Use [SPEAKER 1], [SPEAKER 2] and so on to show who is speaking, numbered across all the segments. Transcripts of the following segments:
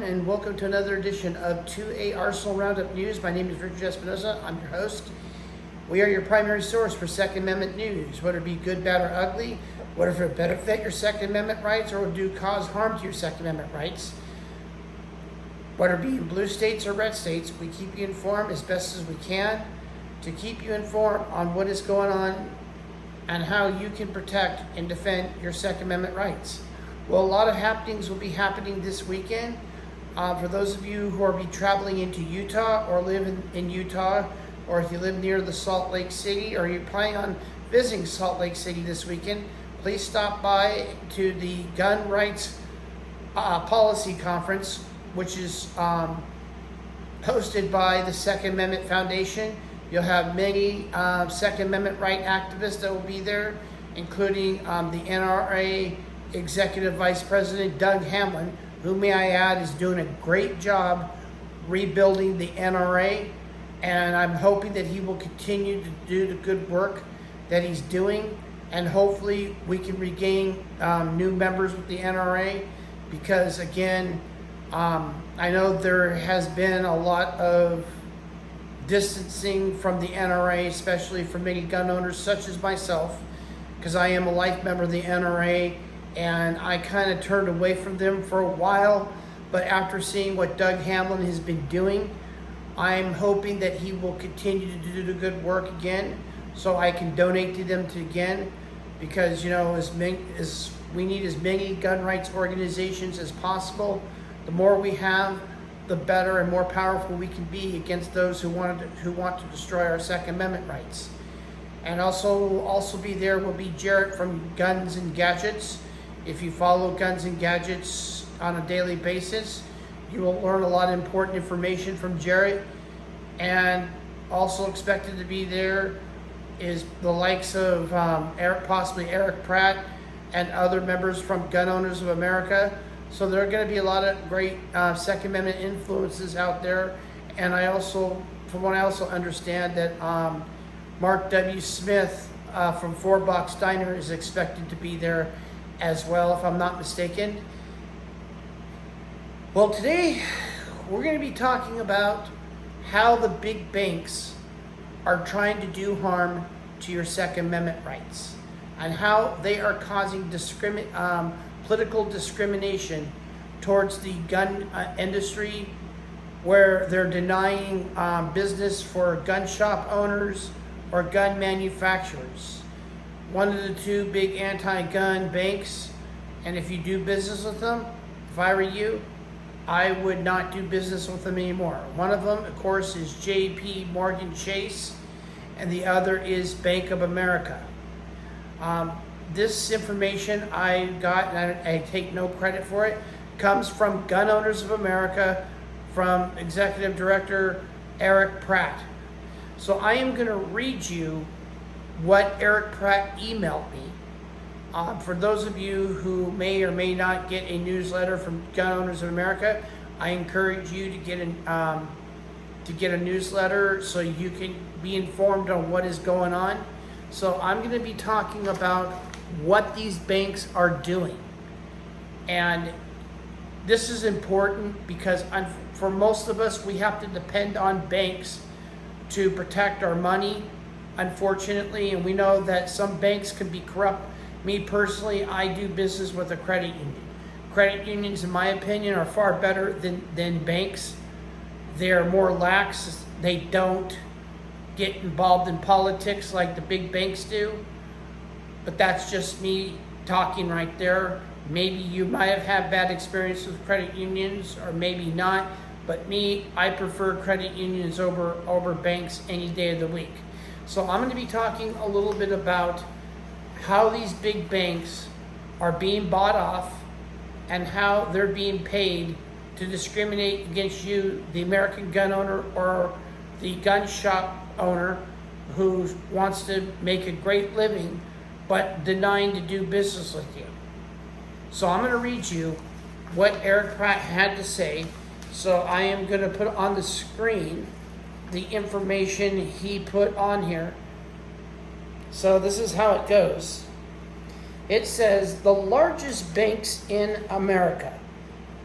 [SPEAKER 1] everyone, and welcome to another edition of 2A Arsenal Roundup News. My name is Richard Espinosa. I'm your host. We are your primary source for Second Amendment news, whether it be good, bad, or ugly, whether it would benefit your Second Amendment rights or would do cause harm to your Second Amendment rights. Whether it be in blue states or red states, we keep you informed as best as we can to keep you informed on what is going on and how you can protect and defend your Second Amendment rights. Well, a lot of happenings will be happening this weekend. For those of you who are be traveling into Utah or live in Utah, or if you live near the Salt Lake City or you're planning on visiting Salt Lake City this weekend, please stop by to the Gun Rights Policy Conference, which is hosted by the Second Amendment Foundation. You'll have many Second Amendment right activists that will be there, including the NRA Executive Vice President Doug Hamlin, who, may I add, is doing a great job rebuilding the NRA, and I'm hoping that he will continue to do the good work that he's doing, and hopefully we can regain new members with the NRA, because again, I know there has been a lot of distancing from the NRA, especially for many gun owners such as myself, because I am a life member of the NRA, and I kind of turned away from them for a while. But after seeing what Doug Hamlin has been doing, I'm hoping that he will continue to do the good work again, so I can donate to them again, because as we need as many gun rights organizations as possible. The more we have, the better and more powerful we can be against those who want to destroy our Second Amendment rights. And also be there will be Jarrett from Guns and Gadgets. If you follow Guns and Gadgets on a daily basis, you will learn a lot of important information from Jarrett. And also expected to be there is the likes of possibly Eric Pratt and other members from Gun Owners of America. So there are going to be a lot of great Second Amendment influences out there. And from what I also understand, that Mark W. Smith from Four Box Diner is expected to be there as well, if I'm not mistaken. Well, today we're going to be talking about how the big banks are trying to do harm to your Second Amendment rights, and how they are causing political discrimination towards the gun industry, where they're denying business for gun shop owners or gun manufacturers. One of the two big anti-gun banks, and if you do business with them, if I were you, I would not do business with them anymore. One of them, of course, is JP Morgan Chase, and the other is Bank of America. This information I got, and I take no credit for it, comes from Gun Owners of America, from Executive Director Eric Pratt. So I am going to read you what Eric Pratt emailed me. For those of you who may or may not get a newsletter from Gun Owners of America, I encourage you to get a newsletter so you can be informed on what is going on. So I'm going to be talking about what these banks are doing. And this is important because for most of us, we have to depend on banks to protect our money, unfortunately, and we know that some banks can be corrupt. Me personally, I do business with a credit union. Credit unions, in my opinion, are far better than banks. They're more lax. They don't get involved in politics like the big banks do. But that's just me talking right there. Maybe you might have had bad experience with credit unions, or maybe not. But me, I prefer credit unions over banks any day of the week. So I'm going to be talking a little bit about how these big banks are being bought off and how they're being paid to discriminate against you, the American gun owner or the gun shop owner who wants to make a great living but denying to do business with you. So I'm going to read you what Eric Pratt had to say. So I am going to put on the screen the information he put on here. So this is how it goes. It says the largest banks in America,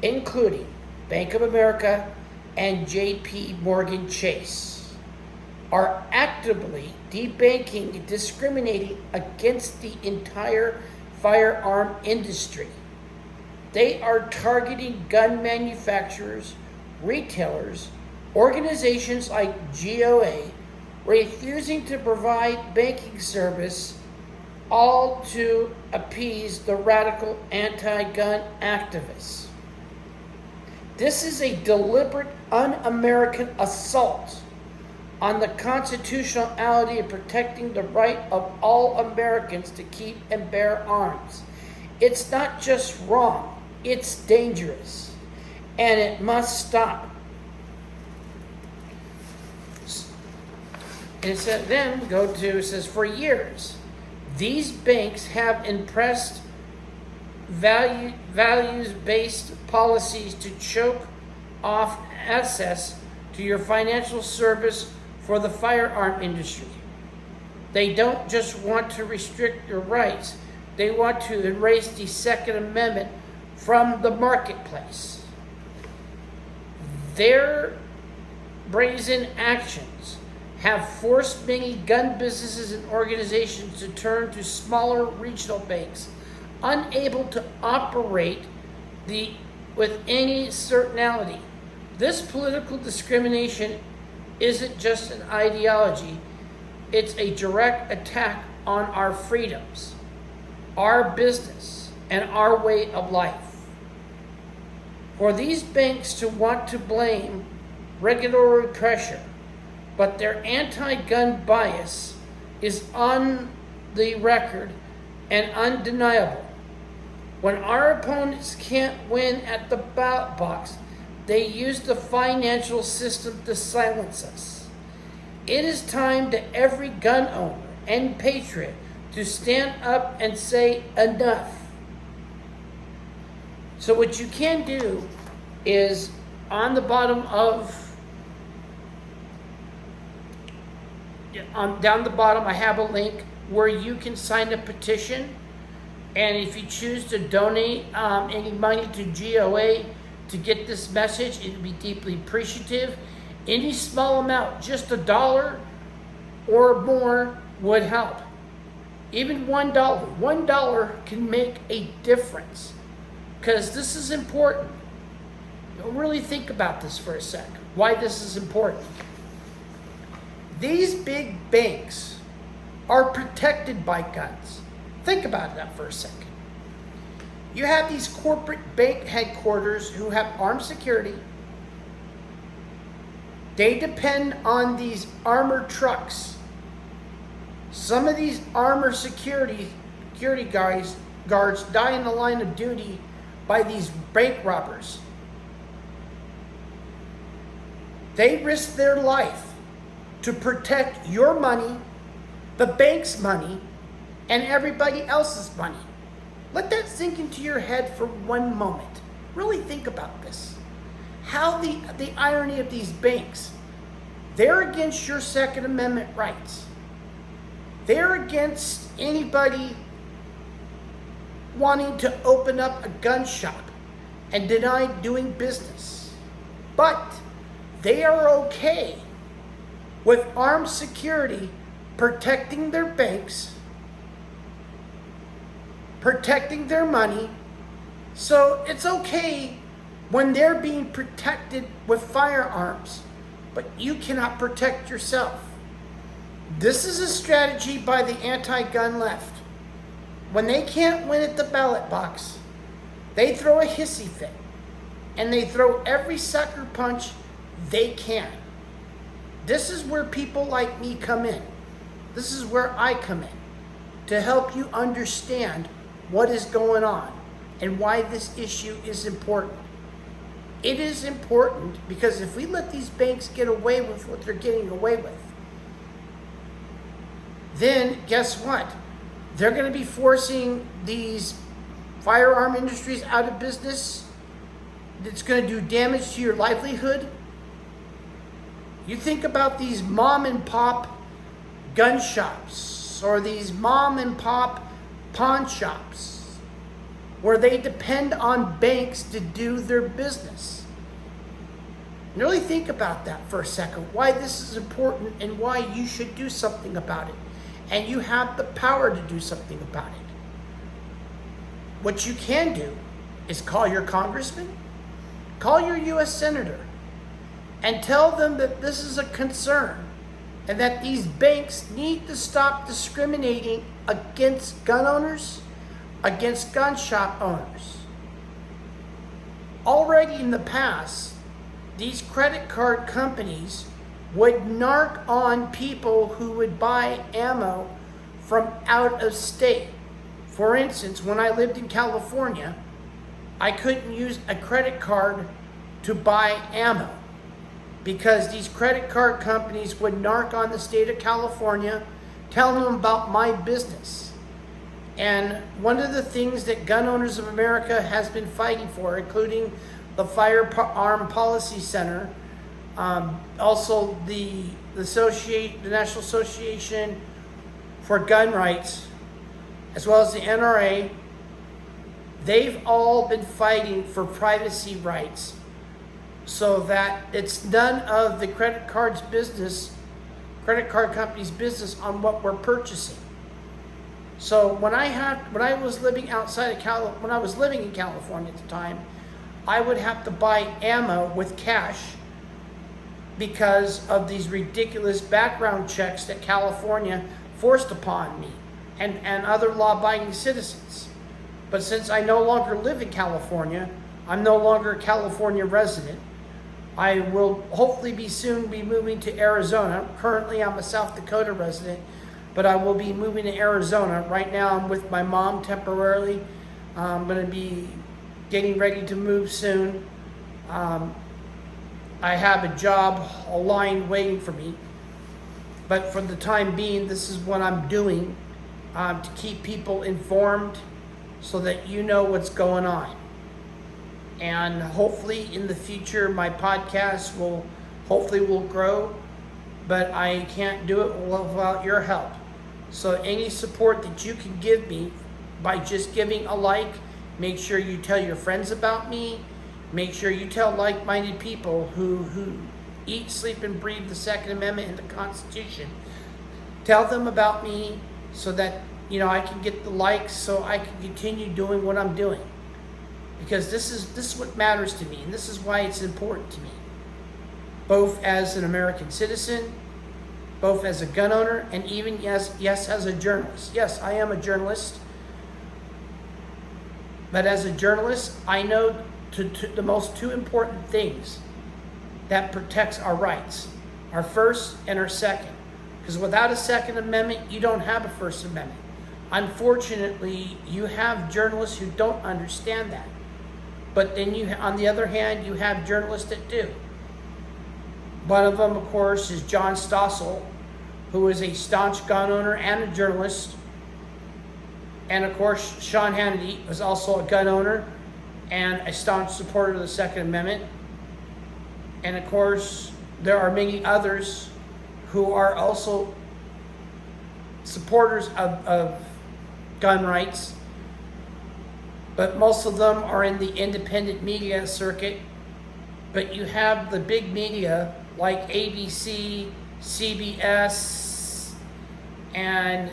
[SPEAKER 1] including Bank of America, and JP Morgan Chase are actively debanking and discriminating against the entire firearm industry. They are targeting gun manufacturers, retailers, organizations like GOA, refusing to provide banking service, all to appease the radical anti-gun activists. This is a deliberate, un-American assault on the constitutionality of protecting the right of all Americans to keep and bear arms. It's not just wrong, it's dangerous, and it must stop. And it said, then we go to, it says, for years, these banks have impressed values-based policies to choke off access to your financial service for the firearm industry. They don't just want to restrict your rights, they want to erase the Second Amendment from the marketplace. Their brazen actions have forced many gun businesses and organizations to turn to smaller regional banks, unable to operate with any certainty. This political discrimination isn't just an ideology, it's a direct attack on our freedoms, our business, and our way of life. For these banks to want to blame regulatory pressure, but their anti-gun bias is on the record and undeniable. When our opponents can't win at the ballot box, they use the financial system to silence us. It is time to every gun owner and patriot to stand up and say enough. So what you can do is on the bottom of down the bottom, I have a link where you can sign a petition, and if you choose to donate any money to GOA to get this message, it would be deeply appreciative. Any small amount, just $1 or more, would help. Even $1 can make a difference, because this is important. You'll really think about this for a sec, why this is important. These big banks are protected by guns. Think about that for a second. You have these corporate bank headquarters who have armed security. They depend on these armored trucks. Some of these armored security guards die in the line of duty by these bank robbers. They risk their life to protect your money, the bank's money, and everybody else's money. Let that sink into your head for one moment. Really think about this. How the irony of these banks. They're against your Second Amendment rights. They're against anybody wanting to open up a gun shop and deny doing business. But they are okay with armed security protecting their banks, protecting their money. So it's okay when they're being protected with firearms, but you cannot protect yourself. This is a strategy by the anti-gun left. When they can't win at the ballot box, they throw a hissy fit, and they throw every sucker punch they can. This is where people like me come in. This is where I come in to help you understand what is going on and why this issue is important. It is important because if we let these banks get away with what they're getting away with, then guess what? They're going to be forcing these firearm industries out of business. It's going to do damage to your livelihood. You think about these mom and pop gun shops or these mom and pop pawn shops where they depend on banks to do their business. And really think about that for a second, why this is important and why you should do something about it. And you have the power to do something about it. What you can do is call your congressman, call your U.S. senator, and tell them that this is a concern and that these banks need to stop discriminating against gun owners, against gun shop owners. Already in the past, these credit card companies would narc on people who would buy ammo from out of state. For instance, when I lived in California, I couldn't use a credit card to buy ammo because these credit card companies would narc on the state of California, telling them about my business. And one of the things that Gun Owners of America has been fighting for, including the Firearm Policy Center, also the National Association for Gun Rights, as well as the NRA, they've all been fighting for privacy rights so that it's none of the credit card company's business on what we're purchasing. So when I was living in California at the time, I would have to buy ammo with cash because of these ridiculous background checks that California forced upon me and other law-abiding citizens. But since I no longer live in California, I'm no longer a California resident. I will hopefully soon be moving to Arizona. Currently, I'm a South Dakota resident, but I will be moving to Arizona. Right now, I'm with my mom temporarily. I'm going to be getting ready to move soon. I have a job aligned waiting for me. But for the time being, this is what I'm doing to keep people informed so that you know what's going on. And hopefully in the future, my podcast will grow, but I can't do it without your help. So any support that you can give me by just giving a like, make sure you tell your friends about me, make sure you tell like-minded people who eat, sleep, and breathe the Second Amendment and the Constitution. Tell them about me so that I can get the likes so I can continue doing what I'm doing. Because this is what matters to me, and this is why it's important to me. Both as an American citizen, both as a gun owner, and even yes, as a journalist. Yes, I am a journalist. But as a journalist, I know the most two important things that protects our rights. Our First and our Second. Because without a Second Amendment, you don't have a First Amendment. Unfortunately, you have journalists who don't understand that. But then on the other hand, you have journalists that do. One of them, of course, is John Stossel, who is a staunch gun owner and a journalist. And of course, Sean Hannity is also a gun owner and a staunch supporter of the Second Amendment. And of course, there are many others who are also supporters of gun rights. But most of them are in the independent media circuit. But you have the big media like ABC, CBS, and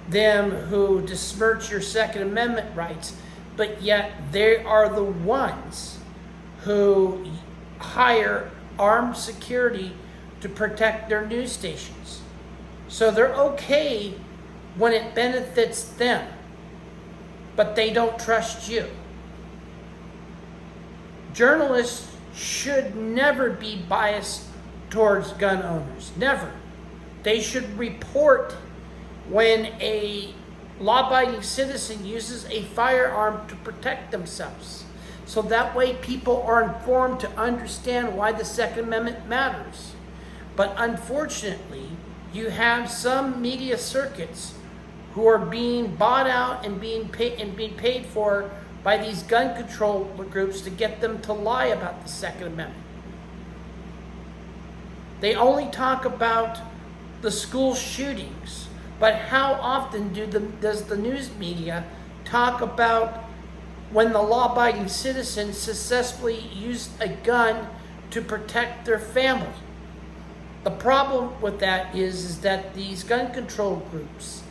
[SPEAKER 1] them who besmirch your Second Amendment rights. But yet they are the ones who hire armed security to protect their news stations. So they're okay when it benefits them, but they don't trust you. Journalists should never be biased towards gun owners. Never. They should report when a law-abiding citizen uses a firearm to protect themselves. So that way people are informed to understand why the Second Amendment matters. But unfortunately, you have some media circuits who are being bought out and being paid for by these gun control groups to get them to lie about the Second Amendment. They only talk about the school shootings, but how often does the news media talk about when the law-abiding citizen successfully used a gun to protect their family. The problem with that is that these gun control groups,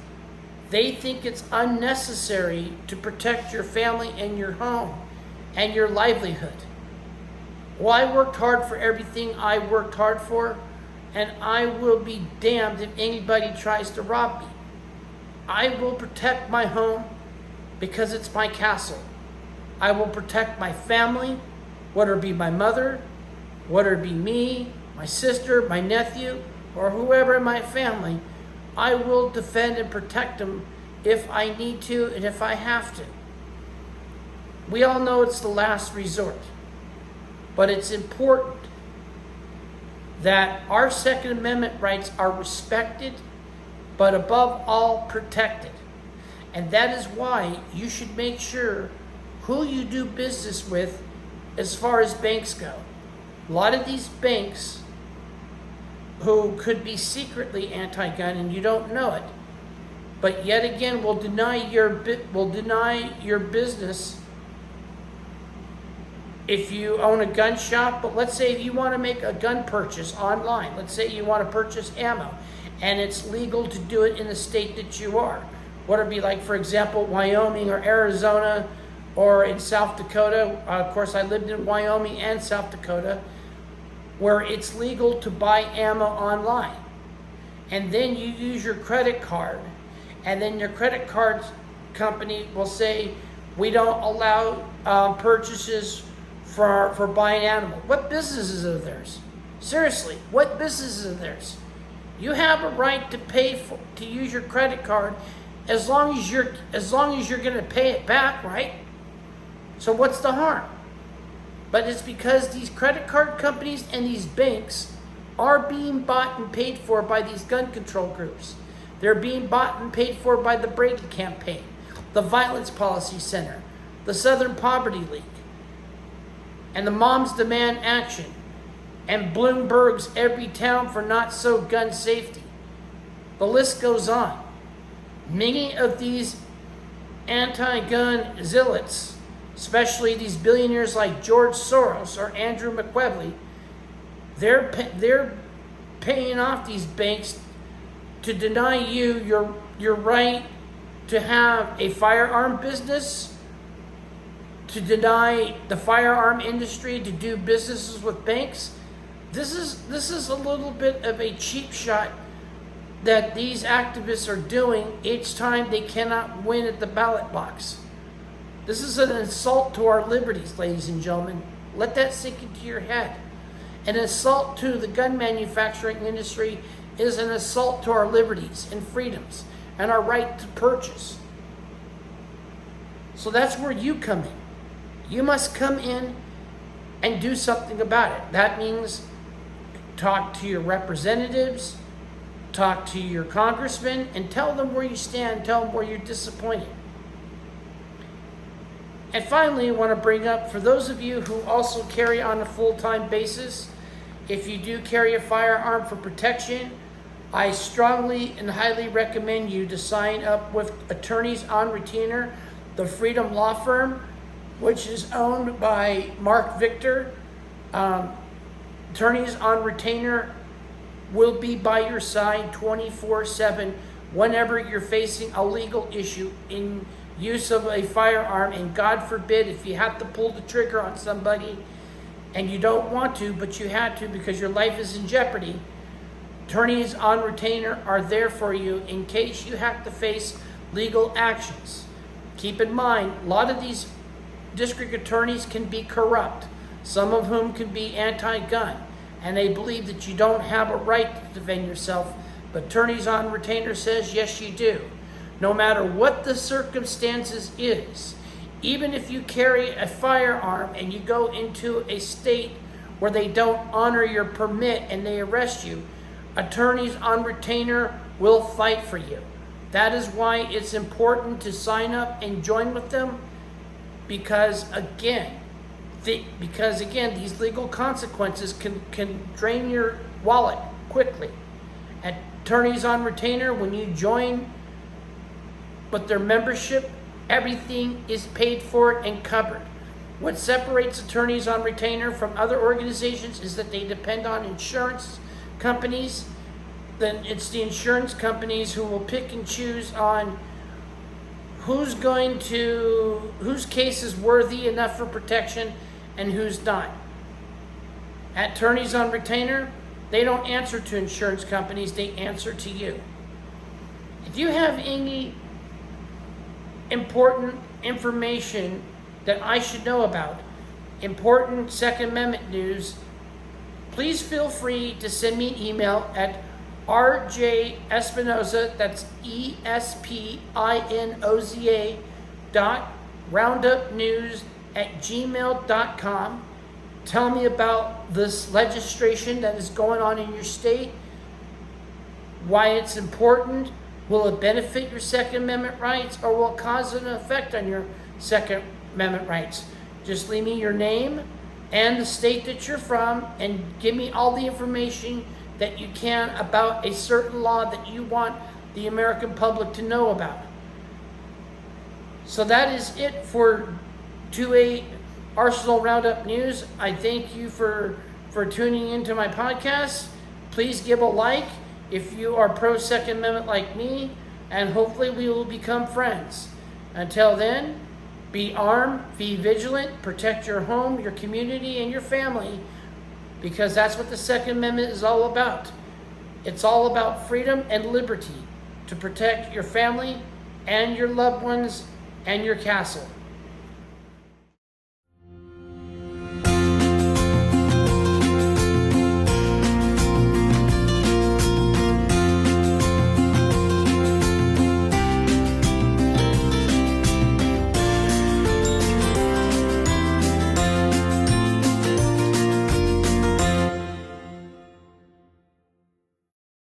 [SPEAKER 1] they think it's unnecessary to protect your family and your home and your livelihood. Well, I worked hard for everything I worked hard for, and I will be damned if anybody tries to rob me. I will protect my home because it's my castle. I will protect my family, whether it be my mother, whether it be me, my sister, my nephew, or whoever in my family. I will defend and protect them if I need to and if I have to. We all know it's the last resort, but it's important that our Second Amendment rights are respected, but above all protected. And that is why you should make sure who you do business with as far as banks go. A lot of these banks who could be secretly anti-gun and you don't know it, but yet again will deny your business if you own a gun shop. But let's say if you want to make a gun purchase online, let's say you want to purchase ammo, and it's legal to do it in the state that you are. What would it be like, for example, Wyoming or Arizona or in South Dakota? Of course, I lived in Wyoming and South Dakota, where it's legal to buy ammo online. And then you use your credit card, and then your credit card company will say, we don't allow purchases for buying ammo. What business is of theirs? Seriously, what business is of theirs? You have a right to pay to use your credit card as long as you're going to pay it back, right? So what's the harm? But it's because these credit card companies and these banks are being bought and paid for by these gun control groups. They're being bought and paid for by the Brady Campaign, the Violence Policy Center, the Southern Poverty League, and the Moms Demand Action, and Bloomberg's Every Town for Not So Gun Safety. The list goes on. Many of these anti-gun zealots, especially these billionaires like George Soros or Andrew McWebley, they're paying off these banks to deny you your right to have a firearm business, to deny the firearm industry to do businesses with banks. This is a little bit of a cheap shot that these activists are doing each time they cannot win at the ballot box. This is an insult to our liberties, ladies and gentlemen. Let that sink into your head. An assault to the gun manufacturing industry is an assault to our liberties and freedoms and our right to purchase. So that's where you come in. You must come in and do something about it. That means talk to your representatives, talk to your congressmen, and tell them where you stand, tell them where you're disappointed. And finally, I want to bring up, for those of you who also carry on a full-time basis, if you do carry a firearm for protection, I strongly and highly recommend you to sign up with Attorneys on Retainer, the Freedom Law Firm, which is owned by Mark Victor. Attorneys on Retainer will be by your side 24/7 whenever you're facing a legal issue in use of a firearm, and God forbid if you have to pull the trigger on somebody and you don't want to, but you had to because your life is in jeopardy. Attorneys on Retainer are there for you in case you have to face legal actions. Keep in mind, a lot of these district attorneys can be corrupt, some of whom can be anti-gun, and they believe that you don't have a right to defend yourself. But Attorneys on Retainer says, yes, you do. No matter what the circumstances is, even if you carry a firearm and you go into a state where they don't honor your permit and they arrest you, Attorneys on Retainer will fight for you. That is why it's important to sign up and join with them, because again, these legal consequences can drain your wallet quickly. At Attorneys on Retainer, when you join with their membership, everything is paid for and covered. What separates attorneys on retainer from other organizations is that they depend on insurance companies. Then it's the insurance companies who will pick and choose on whose case is worthy enough for protection and who's not. Attorneys on retainer, they don't answer to insurance companies, they answer to you. If you have any important information that I should know about, important Second Amendment news, please feel free to send me an email at rjespinoza, that's ESPINOZA .roundupnews@gmail.com. Tell me about this legislation that is going on in your state, why it's important. Will it benefit your Second Amendment rights, or will it cause an effect on your Second Amendment rights? Just leave me your name and the state that you're from, and give me all the information that you can about a certain law that you want the American public to know about. So that is it for 2A Arsenal Roundup News. I thank you for tuning into my podcast. Please give a like if you are pro Second Amendment like me, and hopefully we will become friends. Until then, be armed, be vigilant, protect your home, your community, and your family, because that's what the Second Amendment is all about. It's all about freedom and liberty to protect your family and your loved ones and your castle.